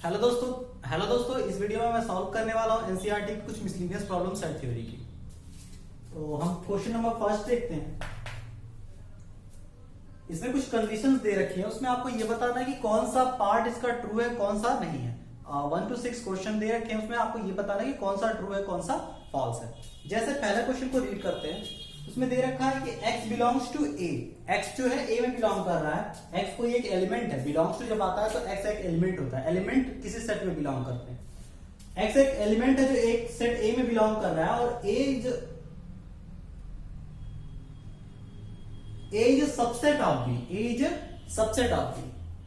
Hello दोस्तों, इस video में मैं सॉल्व करने वाला हूँ एनसीईआरटी की कुछ मिसलिनियस प्रॉब्लम सेट थ्योरी की। तो हम क्वेश्चन नंबर फर्स्ट देखते हैं। इसमें कुछ कंडीशंस दे रखी है, उसमें आपको ये बताना है कि कौन सा पार्ट इसका ट्रू है, कौन सा नहीं है। 1 to 6 क्वेश्चन दे रखे हैं, उसमें आपको ये बताना है कि कौन सा ट्रू है, कौन सा फॉल्स है। जैसे पहले क्वेश्चन को रीड करते हैं, उसमें दे रखा है कि x belongs to a। x जो है a में बिलोंग कर रहा है। x कोई एक एलिमेंट है, बिलोंग्स टू जब आता है तो x एक एलिमेंट होता है। एलिमेंट किसी सेट में बिलोंग करते हैं। x एक एलिमेंट है जो एक सेट a में बिलोंग कर रहा है, और a is subset of b। a is subset of b।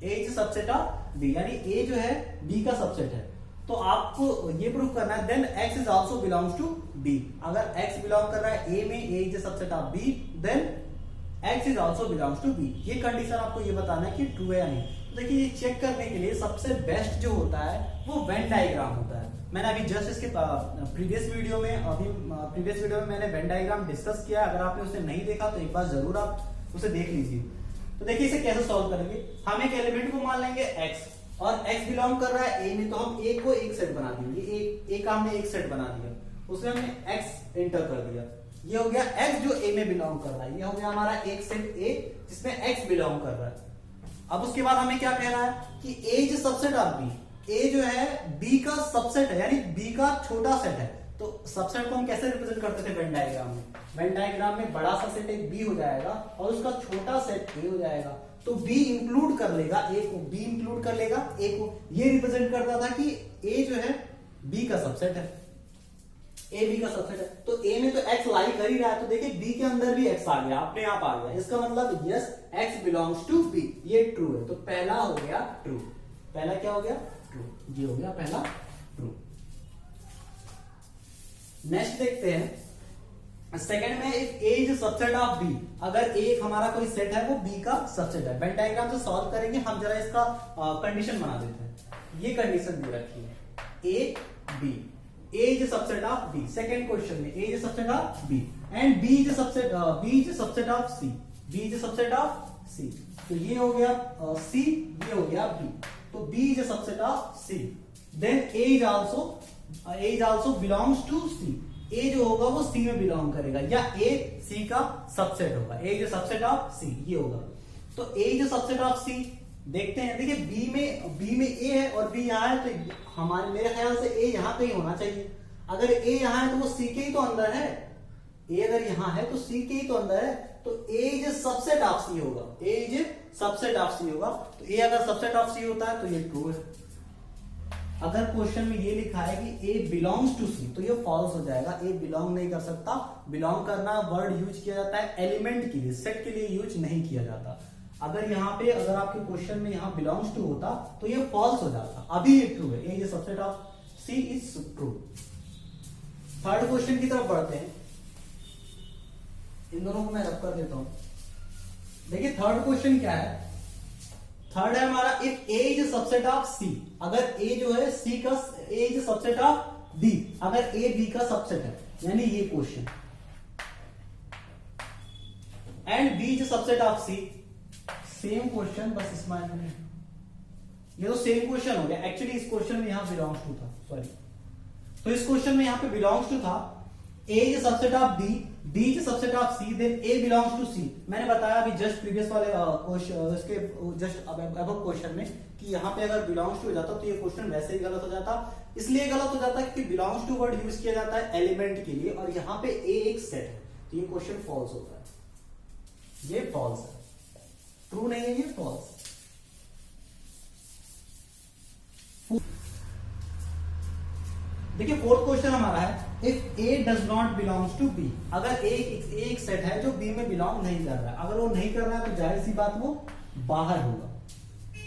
a is subset of b, यानी a जो है b का सबसेट है। तो आपको ये प्रूव करना है then x is also belongs to b। अगर x बिलोंग कर रहा है a में, a is subset of b, then x is also belongs to b। ये कंडीशन आपको ये बताना है कि ट्रू है या नहीं। तो देखिए, ये चेक करने के लिए सबसे बेस्ट जो होता है वो वेन डायग्राम होता है। मैंने अभी जस्ट इसके प्रीवियस वीडियो में मैंने वेन डायग्राम डिस्कस किया। अगर आपने उसे नहीं देखा तो एक बार जरूर आप उसे देख लीजिए। तो देखिए, इसे कैसे सॉल्व करेंगे। हम एक एलिमेंट को मान लेंगे x, और x बिलोंग कर रहा है a में, तो हम a को एक सेट बना देंगे। a का हमने एक सेट बना दिया, उसमें हमने x एंटर कर दिया। ये हो गया x जो a में बिलोंग कर रहा है। ये हो गया हमारा एक सेट a जिसमें x बिलोंग कर रहा है। अब उसके बाद हमें क्या कह रहा है कि a is subset of b। a जो है b का सबसेट है, यानी b का छोटा सेट है। तो सबसेट को हम कैसे रिप्रेजेंट करते थे वेन डायग्राम में? वेन डायग्राम में बड़ा सा सेट एक b हो जाएगा और उसका छोटा सेट a हो जाएगा। तो b इंक्लूड कर लेगा a को, b इंक्लूड कर लेगा a को। ये रिप्रेजेंट करता था कि a जो है b का सबसेट है, a b का सबसेट है। तो a में तो x लाई कर ही रहा है, तो देखिए b के अंदर भी x आ गया, अपने आप आ गया। इसका मतलब yes, x belongs to b। ये ट्रू है, तो पहला हो गया ट्रू। पहला क्या हो गया? ट्रू। ये हो गया पहला ट्रू। नेक्स्ट देखते हैं, सेकंड में if a is subset of b। अगर a हमारा कोई सेट है वो b का सबसेट है। वेन डायग्राम से सॉल्व करेंगे हम। जरा इसका कंडीशन बना देते हैं। ये कंडीशन दे रखी है a b। a is subset of b। Second question में a is subset of b and b is subset of c। b is subset of c। तो ये हो गया c, ये हो गया b। तो b is subset of c। Then a is also belongs to c। a जो होगा वो c में बिलोंग करेगा, या a c का सबसेट होगा। a is subset of c, ये होगा। तो a is subset of c। देखते हैं, देखिए b में a है और b यहां है, तो हमारे मेरे ख्याल से a यहां पे ही होना चाहिए। अगर a यहां है तो वो c के ही तो अंदर है। a अगर यहां है तो c के ही तो अंदर है, तो a is subset of c होगा। a is subset of c होगा। तो a अगर सबसेट ऑफ c होता है तो ये ट्रू है। अगर क्वेश्चन में ये लिखा है कि a बिलोंग्स टू c, तो ये फॉल्स हो जाएगा। a बिलोंग नहीं कर सकता। बिलोंग करना वर्ड यूज किया जाता है एलिमेंट के लिए, सेट के लिए यूज नहीं किया जाता। अगर यहाँ पे अगर आपके क्वेश्चन में यहाँ बिलोंग्स टू होता तो ये फॉल्स हो जाता। अभी ये ट्रू है, a is subset of c is true. Third question की तरफ बढ़ते हैं। इन दोनों को मैं रब कर देता हूं। देखिए थर्ड क्वेश्चन क्या है। थर्ड है हमारा if a is subset of c। अगर a जो है c का, a is subset of b। अगर a b का सबसेट है, यानी ये question, and b is subset of c। Same question, बस स्माइल में ये तो सेम क्वेश्चन हो गया। एक्चुअली इस क्वेश्चन में यहां बिलोंग्स टू था, सॉरी। तो इस क्वेश्चन में यहां पे बिलोंग्स टू था। a is subset of b, b is subset of c, then a belongs to c। मैंने बताया अभी जस्ट प्रीवियस वाले इसके जस्ट अबव क्वेश्चन में कि यहां पे अगर बिलोंग्स टू हो जाता तो ये क्वेश्चन वैसे ही गलत हो जाता। इसलिए गलत हो जाता क्योंकि बिलोंग्स टू वर्ड यूज किया जाता है एलिमेंट के लिए, और यहां पे a एक सेट है, तो ये क्वेश्चन फॉल्स होता है। ये फॉल्स है, ट्रू नहीं है, ये फॉल्स। देखिए फोर्थ क्वेश्चन हमारा है if a does not belongs to b। अगर एक सेट है जो b में बिलोंग नहीं कर रहा है। अगर वो नहीं कर रहा है तो जाहिर सी बात वो बाहर होगा।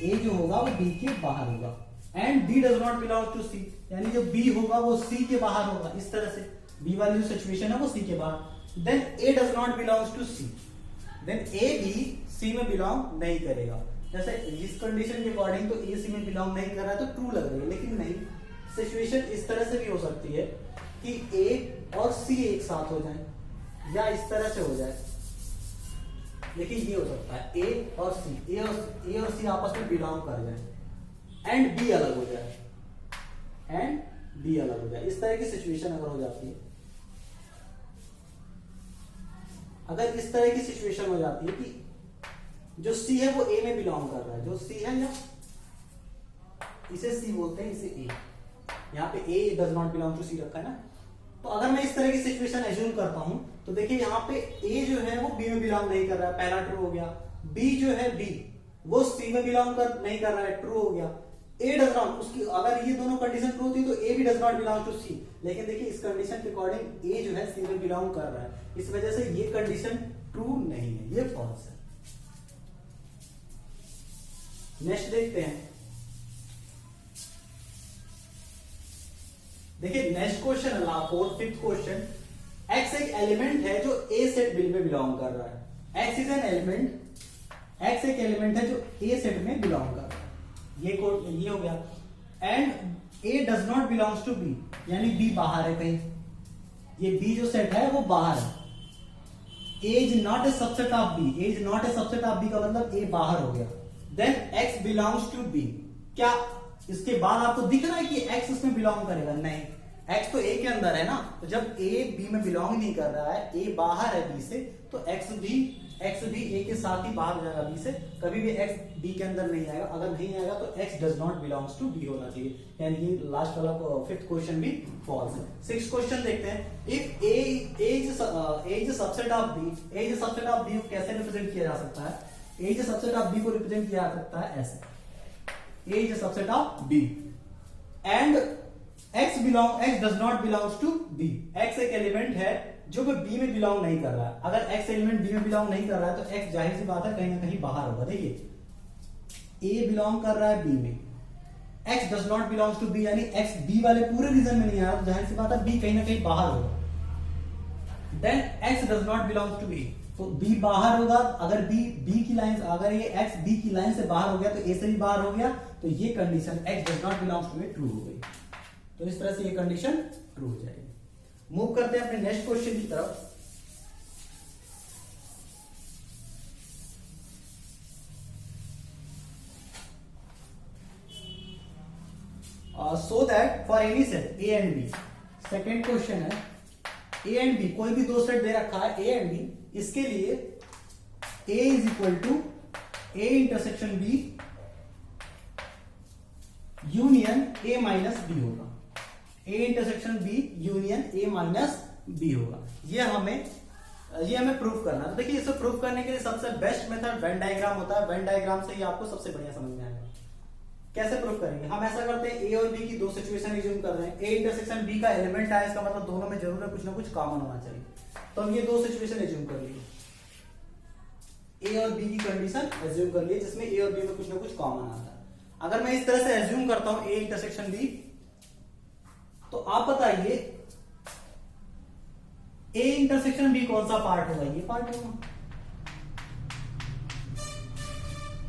a जो होगा वो b के बाहर होगा। And b does not belong to c, यानी जो b होगा वो c के बाहर होगा। इस तरह से b वाली जो सिचुएशन है वो c के बाहर। Then a does not belongs to c, then a भी c में बिलोंग नहीं करेगा। जैसे इस कंडीशन के अकॉर्डिंग तो a c में बिलोंग नहीं कर रहा है, तो ट्रू लग रही है, लेकिन नहीं। सिचुएशन इस तरह से भी हो सकती है कि a और c एक साथ हो जाए, या इस तरह से हो जाए। देखिए ये हो सकता है a और c, a और c आपस में बिलोंग कर जाए एंड b अलग हो जाए। एंड बी अलग हो गया। इस तरह की सिचुएशन अगर हो जाती है, अगर इस तरह की सिचुएशन हो जाती है कि जो सी है वो ए में बिलोंग कर रहा है, जो सी है, या इसे सी बोलते हैं, इसे ए, यहाँ पे ए डज नॉट बिलोंग टू सी रखा है ना। तो अगर मैं इस तरह की सिचुएशन एज्यूम करता हूं तो देखिए यहाँ पे ए जो है वो बी में बिलोंग नहीं कर रहा है, पहला ट्रू हो गया। बी जो है बी वो सी में बिलोंग नहीं कर रहा है, ट्रू हो गया। ए डज नॉट, उसकी अगर ये दोनों कंडीशन ट्रू होती तो ए भी डज नॉट बिलोंग टू सी, लेकिन देखिए इस कंडीशन के अकॉर्डिंग ए जो है सी में बिलोंग कर रहा है, इस वजह से ये कंडीशन ट्रू नहीं है, ये फॉल्स है। नेक्स्ट देखते हैं, देखिए next question fourth fifth question. X एक एलिमेंट है जो ए सेट बिल में बिलोंग कर रहा है। X is an element, x एक एलिमेंट है जो ए सेट में बिलोंग कर रहा है, ये हो गया। And A does not belongs to B, यानी बी बाहर है कहीं, ये बी जो सेट है वो बाहर है। A is not a subset of B, A is not a subset of B का मतलब ए बाहर हो गया। Then X belongs to B, क्या इसके बाद आपको दिख रहा है कि एक्स इसमें बिलोंग करेगा? नहीं, एक्स तो ए के अंदर है ना, तो जब ए बी में बिलोंग नहीं कर रहा है, ए बाहर है बी से, तो एक्स भी ए के साथ ही बाहर हो जाएगा बी से, कभी भी एक्स बी के अंदर नहीं आएगा। अगर नहीं आएगा तो X does not belongs to B होना चाहिए, यानी कि लास्ट वाला फिफ्थ क्वेश्चन भी फॉल्स है। सिक्स्थ क्वेश्चन देखते हैं, if A is subset of B, A is subset of B कैसे रिप्रेजेंट किया जा सकता है? A is subset of B को रिप्रेजेंट किया जा सकता है ऐसे, A is a subset of B and X does not belongs to B। X एक एलिमेंट है जो कि B में बिलोंग नहीं कर रहा है। अगर X एलिमेंट B में बिलोंग नहीं कर रहा है तो X जाहिर सी बात है कहीं ना कहीं बाहर होगा। देखिए A बिलोंग कर रहा है B में, X does not belongs to B, यानी X B वाले पूरे रीजन में नहीं आ रहा, तो जाहिर सी बात है B कहीं ना कहीं बाहर होगा। Then X does not belongs to A, तो B बाहर होगा। अगर B की लाइन, अगर ये X B की लाइन से बाहर हो गया तो A से भी बाहर हो गया, तो ये condition X does not belongs to A true हो गई। तो इस तरह से ये कंडीशन ट्रू हो जाएगी। मूव करते हैं अपने नेक्स्ट क्वेश्चन की तरफ। So that for any set A and B, second question है, A एंड B कोई भी दो सेट दे रखा है A एंड B, इसके लिए A is equal to A intersection B union A minus B होगा। A intersection B union A minus B होगा। ये हमें प्रूफ करना है। तो देखिए इसे प्रूफ करने के लिए सबसे बेस्ट मेथड वेन डायग्राम होता है। वेन डायग्राम से ही आपको सबसे बढ़िया समझ में आएगा। कैसे प्रूफ करेंगे? हम ऐसा करते हैं, A और B की दो सिचुएशन एज्यूम कर रहे हैं। A इंटरसेक्शन B का एलिमेंट आया, इसका मतलब दोनों में जरूर कुछ ना कुछ कॉमन होना चाहिए। तो हम ये दो सिचुएशन एज्यूम कर लिए, A और B की कंडीशन एज्यूम कर लिए जिसमें A और B में कुछ ना कुछ कॉमन आता है। अगर मैं इस तरह से एज्यूम करता हूं A इंटरसेक्शन B, तो आप बताइए A इंटरसेक्शन B कौन सा पार्ट होगा? ये पार्ट होगा।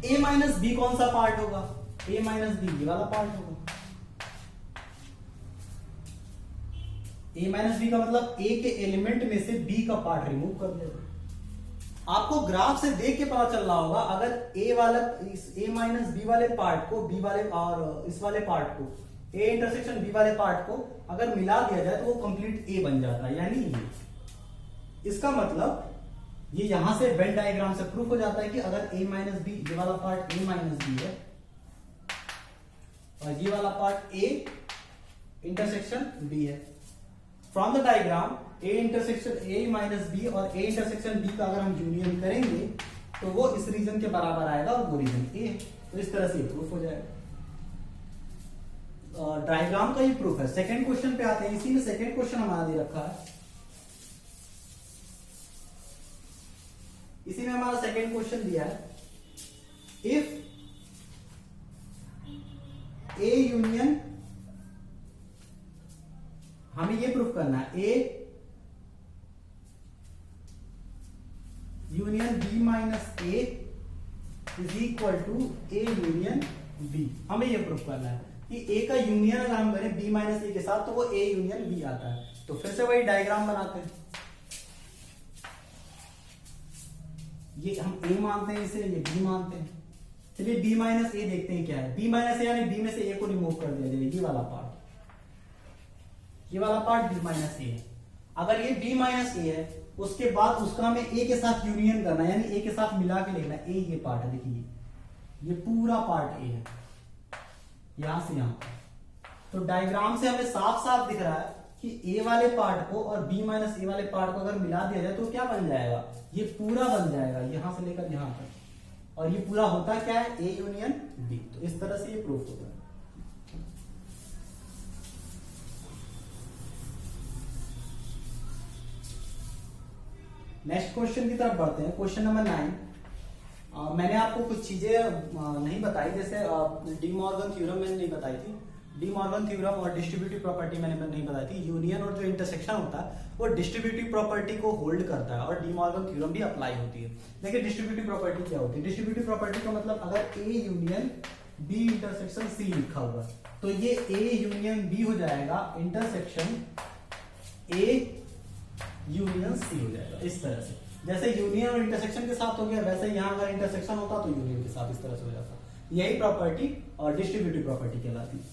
A माइनस B कौन सा पार्ट होगा? A माइनस B ये वाला पार्ट होगा। A माइनस B का मतलब A के एलिमेंट में से B का पार्ट रिमूव कर देगा। आपको ग्राफ से देख के पता चल रहा होगा, अगर A वाला A माइनस B वाले पार्ट को B वाले और इस वाले पार्ट को A इंटरसेक्शन B वाले पार्ट को अगर मिला दिया जाए तो वो कंप्लीट A बन जाता है। यानी ये, इसका मतलब ये यहां से वेन डायग्राम से प्रूफ हो जाता है कि अगर A माइनस B, ये वाला पार्ट A माइनस B है और ये वाला पार्ट A इंटरसेक्शन B है। From the diagram A intersection A minus B और A इंटरसेक्शन B का अगर हम यूनियन करेंगे तो वो इस रीजन के बराबर आएगा और वो रीजन A। तो इस तरह से ये प्रूफ हो जाएगा। डायग्राम का ये प्रूफ है। सेकंड क्वेश्चन पे आते हैं। इसी में सेकंड क्वेश्चन हमारा दे रखा है। इसी में हमारा सेकंड क्वेश्चन दिया है, इफ A यूनियन, हमें ये प्रूफ करना है A union B minus A is equal to A union B। हमें ये प्रूफ करना है कि A का यूनियन अगर हम करें B माइनस A के साथ तो वो A यूनियन B आता है। तो फिर से वही डायग्राम बनाते हैं। ये हम A मानते हैं, इसे ये B मानते हैं। चलिए B माइनस A देखते हैं क्या है। B माइनस A यानी B में से A को रिमूव कर दिया जाए, ये वाला पार्ट। ये वाला पार्ट b माइनस ए है। अगर ये b माइनस ए है, उसके बाद उसका हमें a के साथ यूनियन करना है, यानी a के साथ मिला के लिखना है। a ये पार्ट है, देखिए ये पूरा पार्ट a है, यहां से यहां। तो डायग्राम से हमें साफ साफ दिख रहा है कि a वाले पार्ट को और b माइनस ए वाले पार्ट को अगर मिला दिया जाए तो क्या बन जाएगा, ये पूरा बन जाएगा यहां से लेकर यहां तक। और ये पूरा होता क्या है, a यूनियन b। तो इस तरह से ये प्रूफ होता है। नेक्स्ट क्वेश्चन की तरफ बढ़ते हैं। Question number 9। मैंने आपको कुछ चीजें नहीं बताई, जैसे डी मॉर्गन थ्योरम मैंने नहीं बताई थी। डी मॉर्गन थ्योरम और डिस्ट्रीब्यूटिव प्रॉपर्टी मैंने नहीं बताई थी। यूनियन और जो इंटरसेक्शन होता है वो डिस्ट्रीब्यूटिव प्रॉपर्टी को होल्ड करता है और डी मॉर्गन थ्योरम भी अप्लाई होती है। देखिए डिस्ट्रीब्यूटिव प्रॉपर्टी क्या होती है। डिस्ट्रीब्यूटिव प्रॉपर्टी का मतलब अगर A union B intersection C लिखा हुआ तो ये ए यूनियन बी हो जाएगा, इंटरसेक्शन ए यूनियन सी हो जाएगा। इस तरह से जैसे यूनियन और इंटरसेक्शन के साथ हो गया, वैसे यहां अगर इंटरसेक्शन होता तो यूनियन के साथ इस तरह से हो जाता। यही प्रॉपर्टी और डिस्ट्रीब्यूटिव प्रॉपर्टी कहलाती है।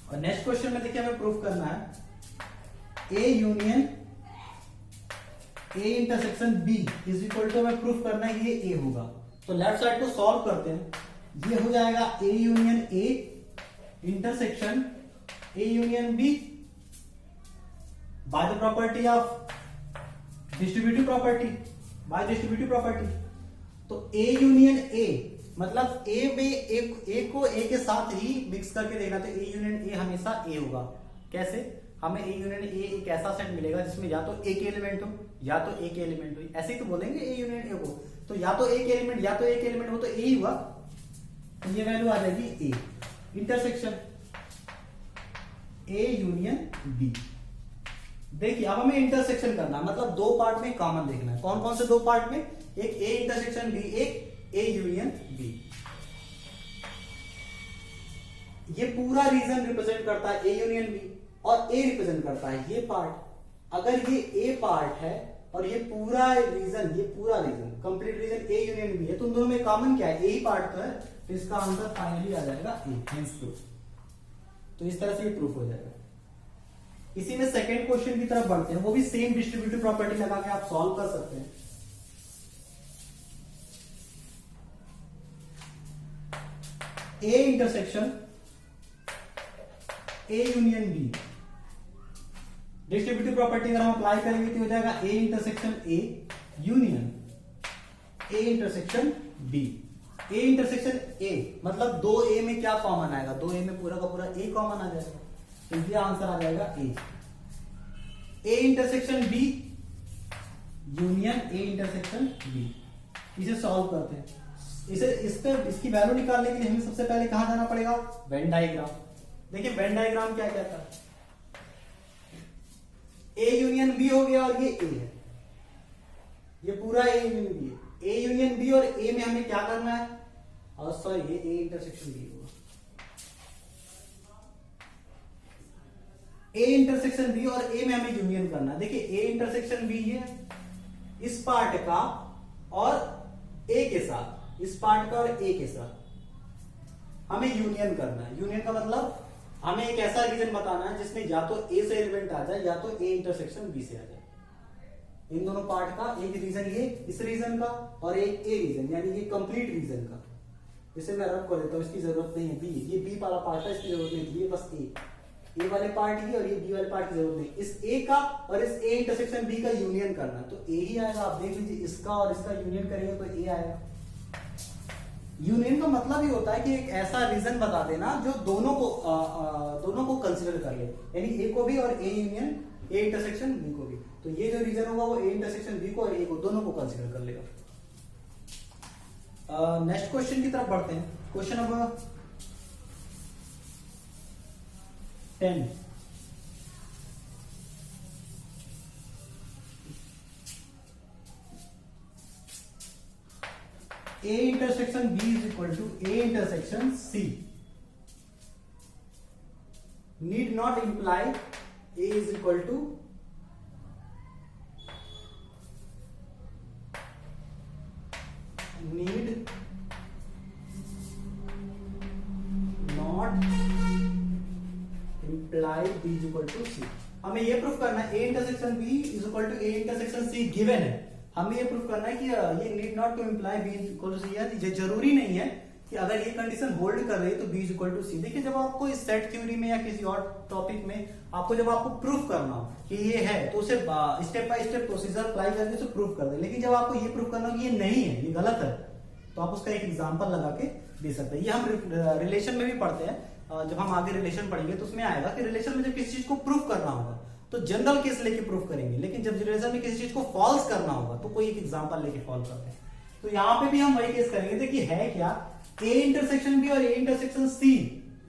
और नेक्स्ट क्वेश्चन में देखिए हमें प्रूफ करना है A union A intersection B is equal to, हमें प्रूफ करना है ये ए होगा। तो लेफ्ट साइड को सॉल्व करते हैं। ये हो जाएगा A union A intersection A union B by the property of distributive property, by distributive property। तो A यूनियन A मतलब A में A को A के साथ ही मिक्स करके देखना। तो A यूनियन A हमेशा A होगा। कैसे, हमें A यूनियन A एक ऐसा सेट मिलेगा जिसमें या तो A के एलिमेंट हो या तो A के एलिमेंट हो। ऐसे ही तो बोलेंगे A यूनियन A को, तो या तो A के एलिमेंट या तो A के एलिमेंट हो तो A ही हुआ। तो ये वैल्यू आ जाएगी A। Intersection A union B। देखिए अब हमें इंटरसेक्शन करना, मतलब दो पार्ट में कॉमन देखना है। कौन कौन से दो पार्ट में, एक ए इंटरसेक्शन बी, एक ए यूनियन बी। ये पूरा रीजन रिप्रेजेंट करता है ए यूनियन बी और ए रिप्रेजेंट करता है ये पार्ट। अगर ये ए पार्ट है और ये पूरा region complete region A union B है, तो उन दोनों में कॉमन क्या है, ए ही पार्ट तो है। तो इसका आंसर फाइनली आ जाएगा ए, हेंस प्रूफ। तो इस तरह से ये प्रूफ हो जाएगा। इसी में सेकंड क्वेश्चन की तरफ बढ़ते हैं। वो भी सेम डिस्ट्रीब्यूटिव प्रॉपर्टी लगा के आप सॉल्व कर सकते हैं। A intersection A union B, distributive property अगर हम अप्लाई करेंगे तो हो जाएगा A intersection A union A intersection B. A intersection A मतलब दो ए में क्या कॉमन आएगा, दो ए में पूरा का पूरा ए कॉमन आ जाएगा। तो ये आंसर आ जाएगा A intersection B union A intersection B. इसे सॉल्व करते हैं। इसकी वैल्यू निकालने के लिए हमें सबसे पहले कहां जाना पड़ेगा, वेन डायग्राम। देखिए वेन डायग्राम क्या कहता है, ए यूनियन बी हो गया और ये ए है, ये पूरा ए यूनियन बी है। ए यूनियन बी और ए में हमें क्या करना है, और सॉरी ये ए इंटरसेक्शन बी होगा। ए इंटरसेक्शन बी और ए में हमें यूनियन करना है। देखिए ए इंटरसेक्शन बी है इस पार्ट का और ए के साथ, इस पार्ट का और ए के साथ हमें यूनियन करना है। यूनियन का मतलब हमें एक ऐसा रीजन बताना है जिसमें या तो ए से एलिमेंट आ जाए या तो ए इंटरसेक्शन बी से आ जाए। इन दोनों पार्ट का एक रीजन ये इस रीजन का और एक ए रीजन, यानी ये कंप्लीट रीजन का। इसे मैं रब कर देता हूं, इसकी जरूरत नहीं है। बी, ये बी वाला पार्ट है, इसकी जरूरत नहीं है। ये बस ए वाले पार्ट की और ये बी वाले पार्ट की जरूरत नहीं। इस ए का और इस ए इंटरसेक्शन बी का यूनियन करना तो ए ही आएगा। आप देख लीजिए इसका और इसका यूनियन करेंगे तो ए आएगा। यूनियन का मतलब ही होता है कि एक ऐसा रीजन बता देना जो दोनों को कंसिडर कर ले, यानी ए को भी और A union A intersection B को भी। तो ये जो रीजन होगा वो ए इंटरसेक्शन बी को और ए को दोनों को कंसिडर कर लेगा। नेक्स्ट क्वेश्चन की तरफ बढ़ते हैं। Question number 10। A intersection B is equal to A intersection C need not imply A is equal to need not imply B is equal to C. हमें ये प्रूफ करना है A intersection B is equal to A intersection C given है। हमें ये proof करना है कि ये need not to imply B is equal to C. ये जरूरी नहीं है कि अगर ये कंडीशन होल्ड कर रही है तो बी इज इक्वल टू सी। देखिए जब आपको इस सेट थ्योरी में या किसी और टॉपिक में आपको जब आपको प्रूफ करना हो कि ये है तो उसे step by step procedure apply करके उसे प्रूफ कर दे। लेकिन जब आपको ये प्रूफ करना हो कि ये नहीं है, ये गलत है, तो आप उसका एक एग्जाम्पल लगा के दे सकते हैं। ये हम रिलेशन में भी पढ़ते हैं। जब हम आगे रिलेशन पढ़ेंगे तो उसमें आएगा कि रिलेशन में जब किसी चीज को प्रूफ करना होगा तो जनरल केस लेके प्रूफ करेंगे, लेकिन जब रिलेशन में किसी चीज को फॉल्स करना होगा तो कोई एक एग्जाम्पल लेके फॉल्स करते हैं। तो यहाँ पे भी हम वही केस करेंगे। देखिए है क्या, ए इंटरसेक्शन बी और ए इंटरसेक्शन सी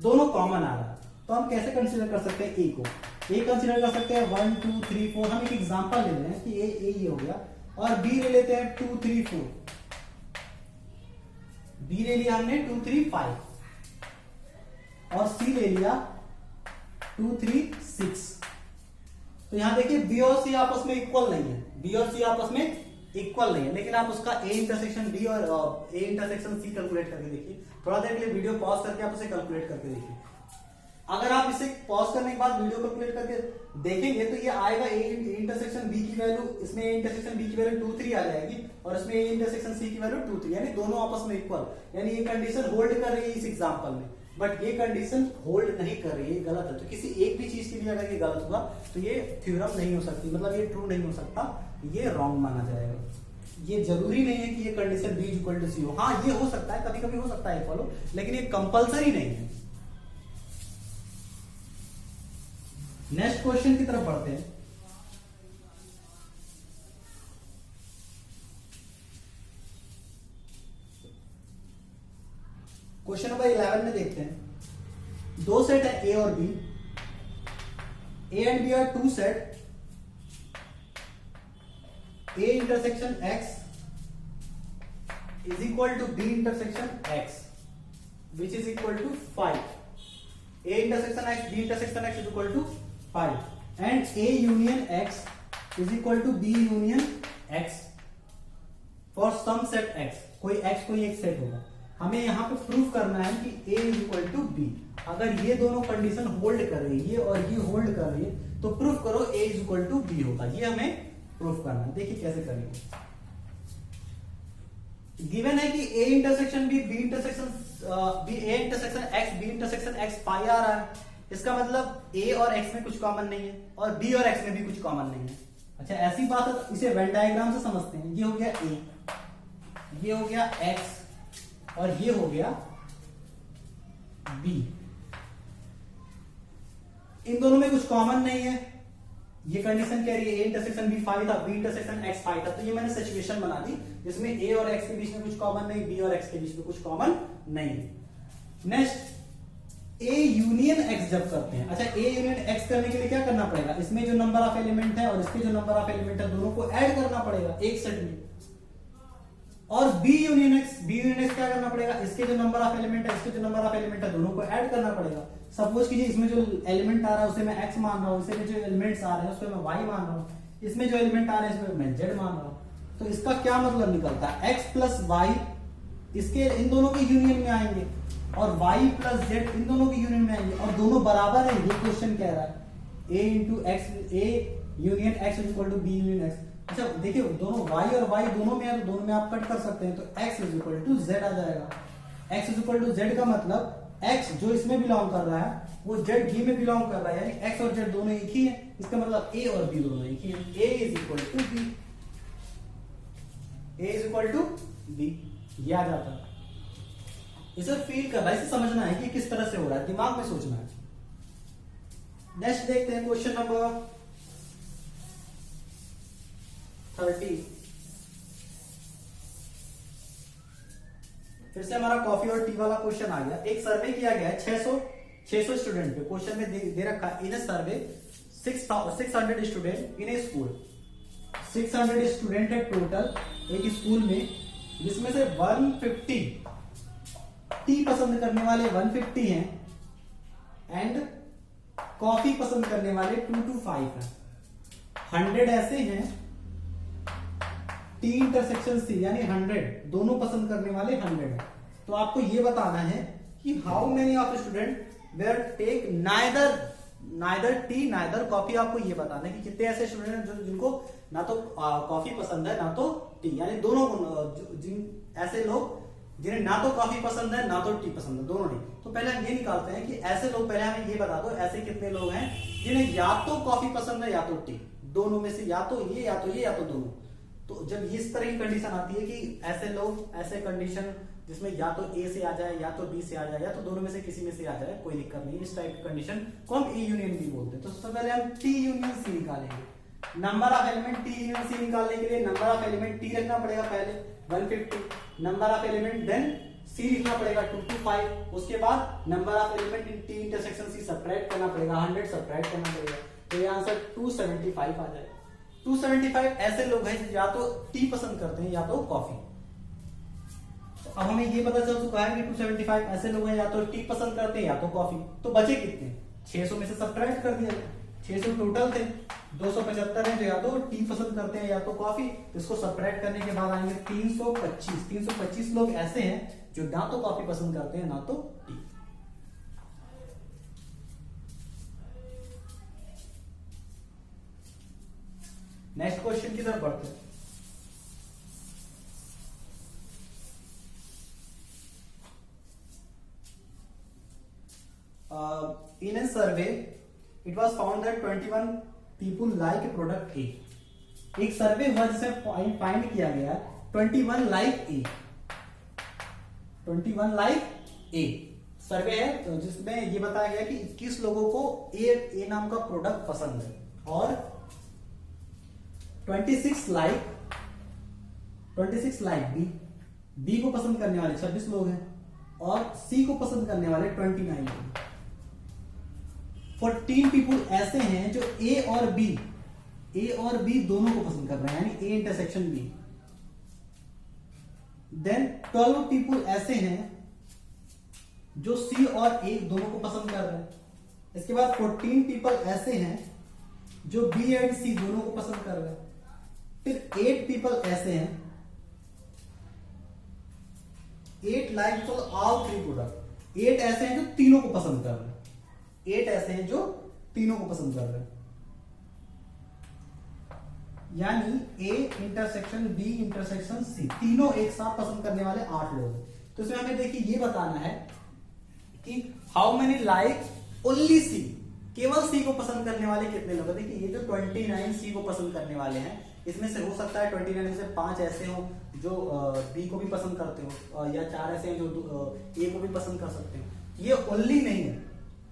दोनों कॉमन आ रहा है, तो हम कैसे कंसीडर कर सकते हैं ए को? ए कंसीडर कर सकते हैं 1 2 3 4। हम एक एग्जांपल ले रहे हैं कि ए ये हो गया, और बी ले लेते हैं 2 3 4। बी ले लिया हमने 2 3 5, और सी ले लिया 2 3 6। तो यहां देखिए बी और सी आपस में इक्वल नहीं है, बी और सी आपस में इक्वल नहीं है, लेकिन आप उसका ए इंटरसेक्शन बी और ए इंटरसेक्शन सी कैलकुलेट करके देखिए। थोड़ा देर के लिए वीडियो पॉज करके आप उसे कैलकुलेट करके देखिए। अगर आप इसे पॉज करने के बाद वीडियो कैलकुलेट करके देखेंगे तो ये आएगा ए इंटरसेक्शन बी की वैल्यू, इसमें ए इंटरसेक्शन बी की वैल्यू 2 3 आ जाएगी, और इसमें ए इंटरसेक्शन सी की वैल्यू 2 3, यानी दोनों आपस में इक्वल। यानी ये कंडीशन होल्ड कर रही है इस एग्जांपल में, बट ये कंडीशन होल्ड नहीं कर रही है, गलत है। तो किसी एक भी चीज के लिए अगर ये गलत हुआ तो ये थ्योरम नहीं हो सकती, मतलब ये ट्रू नहीं हो सकता, ये रॉन्ग माना जाएगा। ये जरूरी नहीं है कि ये कंडीशन बी इक्वल टू सी हो। हाँ ये हो सकता है, कभी कभी हो सकता है फॉलो, लेकिन ये कंपलसरी नहीं है। नेक्स्ट क्वेश्चन की तरफ बढ़ते हैं। क्वेश्चन नंबर 11 में देखते हैं। दो सेट है ए और B, A and B are two set, A intersection X is equal to B intersection X which is equal to 5। A intersection X B intersection X is equal to 5, and A union X is equal to B union X for some set X. कोई X कोई एक set होगा। हमें यहां पे proof करना है कि a is equal to B. अगर ये दोनों कंडीशन होल्ड कर रही है, ये और ये होल्ड कर रही है, तो प्रूफ करो a is equal to B होगा। ये हमें प्रूफ करना है। देखिए कैसे करेंगे। गिवन है कि a intersection B B intersection B A intersection X B intersection X pi आ रहा है। इसका मतलब a और x में कुछ कॉमन नहीं है, और b और x में भी कुछ कॉमन नहीं है। अच्छा ऐसी बात है, इसे वेन डायग्राम से समझते हैं। ये हो गया a, ये हो गया x, और ये हो गया b। इन दोनों में कुछ कॉमन नहीं है। ये कंडीशन कह रही है a इंटरसेक्शन b 5 था, b इंटरसेक्शन x 5 था, तो ये मैंने सिचुएशन बना दी जिसमें a और x के बीच में कुछ कॉमन नहीं, b और x के बीच में कुछ कॉमन नहीं। नेक्स्ट a यूनियन x जब करते हैं। अच्छा a यूनियन x करने के लिए क्या करना पड़ेगा? इसमें जो नंबर ऑफ एलिमेंट है और इसके जो नंबर ऑफ एलिमेंट है दोनों को ऐड करना पड़ेगा एक सेट में। और b यूनियन x क्या करना पड़ेगा? इसके जो नंबर ऑफ एलिमेंट है इसके जो नंबर ऑफ एलिमेंट है दोनों को ऐड करना पड़ेगा। सपोज कीजिए इसमें जो एलिमेंट आ रहा है उसे मैं x मान रहा हूं, इसमें जो एलिमेंट्स आ रहे हैं उसको मैं y मान रहा हूं, इसमें जो एलिमेंट आ रहे हैं इसमें मैं z मान रहा हूं। तो इसका क्या मतलब निकलता है? x प्लस y इसके इन दोनों के यूनियन में आएंगे, और y प्लस z इन दोनों के यूनियन में आएंगे, और दोनों बराबर है। ये क्वेश्चन कह रहा है a into X, a union x is equal to b union x। अच्छा देखिए दोनों y और y दोनों में है, तो दोनों में आप कट कर सकते हैं, तो x is equal to z आ जाएगा। x is equal to z का मतलब x जो इसमें बिलोंग कर रहा है वो z b में बिलोंग कर रहा है, यानी x और z दोनों एक ही है। इसका मतलब a और b दोनों एक ही है। a is equal to b, a is equal to b, ये आ जाता है। इसे फील करना है, इसे समझना है कि किस तरह से हो रहा है, दिमाग में सोचना है। नेक्स्ट देखते हैं क्वेश्चन नंबर 30। फिर से हमारा कॉफी और टी वाला क्वेश्चन आ गया। एक सर्वे किया गया है 600 स्टूडेंट पे। क्वेश्चन में दे रखा है इन सर्वे 600 student in A school. 600 student है टोटल एक स्कूल में, जिसमें से 150 टी पसंद करने वाले 150 हैं, एंड कॉफी पसंद करने वाले 2 to 5 हैं। 100 ऐसे हैं टी इंटरसेक्शन सी, यानी 100 दोनों पसंद करने वाले 100 हैं। तो आपको ये बताना है कि how many of student were take neither neither tea neither coffee. आपको ये बताना है कि कितने ऐसे स्टूडेंट हैं जो जिनको ना तो कॉफी पसंद है ना तो टी, यानी दोनों जिन ऐसे लोग जिन्हें ना तो कॉफी पसंद है ना तो टी पसंद है, दोनों नहीं। तो पहले हम ये निकालते हैं कि ऐसे लोग, पहले हमें ये बता दो ऐसे कितने लोग हैं जिन्हें या तो कॉफी पसंद है या तो टी, दोनों में से या तो ये या तो ये या तो दोनों। तो जब इस तरह की कंडीशन आती है कि ऐसे लोग, ऐसे कंडीशन जिसमें या तो ए से आ जाए या तो बी से आ जाए या तो दोनों में से किसी में से आ जाए, कोई दिक्कत नहीं, इस टाइप की कंडीशन को हम ए यूनियन बी बोलते हैं। तो सबसे पहले हम टी यूनियन सी निकालेंगे। Number of element T union C निकालने के लिए नंबर ऑफ एलिमेंट टी रखना पड़ेगा पहले 150, number of element then C लिखना पड़ेगा 225, उसके बाद number of element in T intersection C subtract करना पड़ेगा 100 सब्ट्रैक्ट करना पड़ेगा, तो ये आंसर 275 आ जाएगा। 275 ऐसे लोग हैं या तो टी पसंद करते हैं या तो कॉफी। तो अब हमें ये पता चल चुका है कि 275 ऐसे लोग हैं या तो टी पसंद करते हैं या तो कॉफी। तो बचे कितने, 600 में से सब्ट्रैक्ट कर दिया जाए, 600 टोटल थे, 275 है जो या तो टी पसंद करते हैं या तो कॉफी। इसको सब्ट्रैक्ट करने के बाद आएंगे 325 लोग ऐसे हैं जो ना तो कॉफी पसंद करते हैं ना तो टी। नेक्स्ट क्वेश्चन की तरफ बढ़ते हैं। In a survey, it was found that 21 people like product A. एक सर्वे हुआ जिसे फाइंड किया गया 21 like A, 21 like A सर्वे है तो जिसमें ये बताया गया कि 21 लोगों को ए नाम का प्रोडक्ट पसंद है और 26 लाइक बी को पसंद करने वाले 26 लोग हैं और सी को पसंद करने वाले 29 लोग। 14 पीपुल ऐसे हैं जो ए और बी दोनों को पसंद कर रहे हैं, यानी A intersection B. Then 12 people ऐसे हैं जो सी और ए दोनों को पसंद कर रहे हैं। इसके बाद 14 पीपल ऐसे हैं जो बी एंड सी दोनों को पसंद कर रहे हैं। फिर 8 पीपल ऐसे हैं, 8 लाइक फॉर ऑल 3 प्रोडक्ट, 8 ऐसे हैं जो तीनों को पसंद कर रहे हैं, 8 ऐसे हैं जो तीनों को पसंद कर रहे हैं, यानी A intersection B intersection C तीनों एक साथ पसंद करने वाले 8 लोग हैं। तो इसमें हमें देखिए ये बताना है कि हाउ मेनी लाइक ओनली सी, केवल सी को पसंद करने वाले कितने लोग हैं। देखिए ये जो 29 सी को पसंद करने वाले हैं, इसमें से हो सकता है 29 में से 5 ऐसे हो जो बी को भी पसंद करते हो या 4 ऐसे हैं जो ए को भी पसंद कर सकते हो। ये ओनली नहीं है,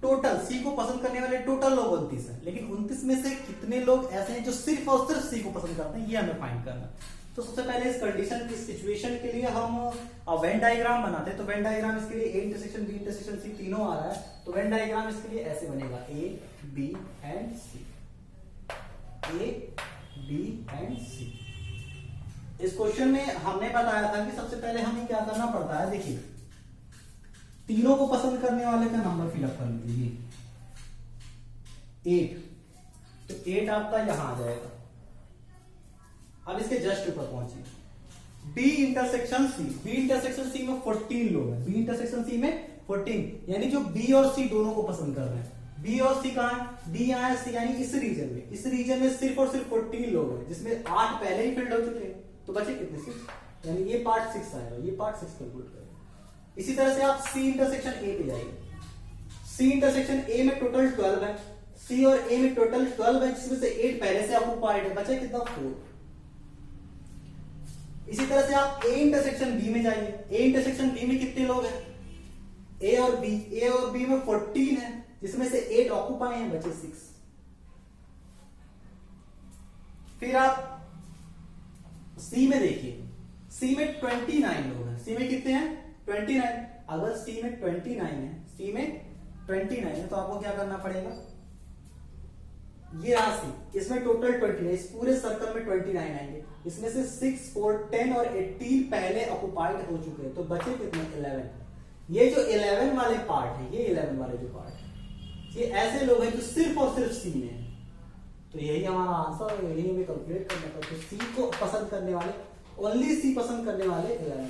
टोटल सी को पसंद करने वाले टोटल लोग 29 है, लेकिन 29 में से कितने लोग ऐसे हैं जो सिर्फ और सिर्फ सी को पसंद करते हैं, ये हमें फाइंड करना है। तो सबसे पहले इस कंडीशन, इस सिचुएशन के लिए हम वेन डायग्राम बनाते हैं। तो वेन डायग्राम इसके लिए A intersection B intersection C तीनों आ रहा है, तो वेन डायग्राम इसके लिए ऐसे बनेगा A B and C, A B and C. इस क्वेश्चन में हमने बताया था कि सबसे पहले हमें क्या करना पड़ता है। देखिए तीनों को पसंद करने वाले का नंबर फिलअप कर लीजिए 8, तो 8 आपका यहां आ जाएगा। अब इसके जस्ट ऊपर पहुंचिए B intersection C, B intersection C में 14 लोग हैं, बी इंटरसेक्शन सी में 14, यानी जो बी और सी दोनों को पसंद कर रहे हैं। बी और सी कहां है, डी यहां है, सी यानी इस रीजन में, इस रीजन में सिर्फ और सिर्फ 14 लोग हैं, जिसमें 8 पहले ही फिल्ड हो चुके हैं, तो बचे कितने 6, यानी ये पार्ट 6 आएगा, ये पार्ट 6 कैलकुलेट करें। इसी तरह से आप सी इंटरसेक्शन ए पे जाइए, सी इंटरसेक्शन ए में टोटल 12 है, सी और ए में टोटल 12 है, जिसमें से 8 पहले से ऑक्युपाइड है, बचा कितना 4। इसी तरह से आप ए इंटरसेक्शन बी में जाइए, ए इंटरसेक्शन बी में कितने लोग हैं, ए और बी में 14 है, जिसमें से 8 ऑक्युपाई हैं, बचे 6। फिर आप सी में देखिए, सी में 29 लोग हैं, सी में कितने हैं 29। अगर सी में 29 है, सी में 29 है, तो आपको क्या करना पड़ेगा, ये राशि, इसमें टोटल 20 है, इस पूरे सर्कल में 29 आएंगे, इसमें से 6, 4, 10 और 18 पहले ऑक्युपाइड हो चुके हैं, तो बचे कितने 11। ये जो 11 वाले पार्ट है, ये 11 वाले जो पार्ट है, ये ऐसे लोग हैं जो सिर्फ और सिर्फ सी में है। तो यही हमारा आंसर, यही हमें कैलकुलेट करना था। तो सी को पसंद करने वाले, ओनली सी पसंद करने वाले 11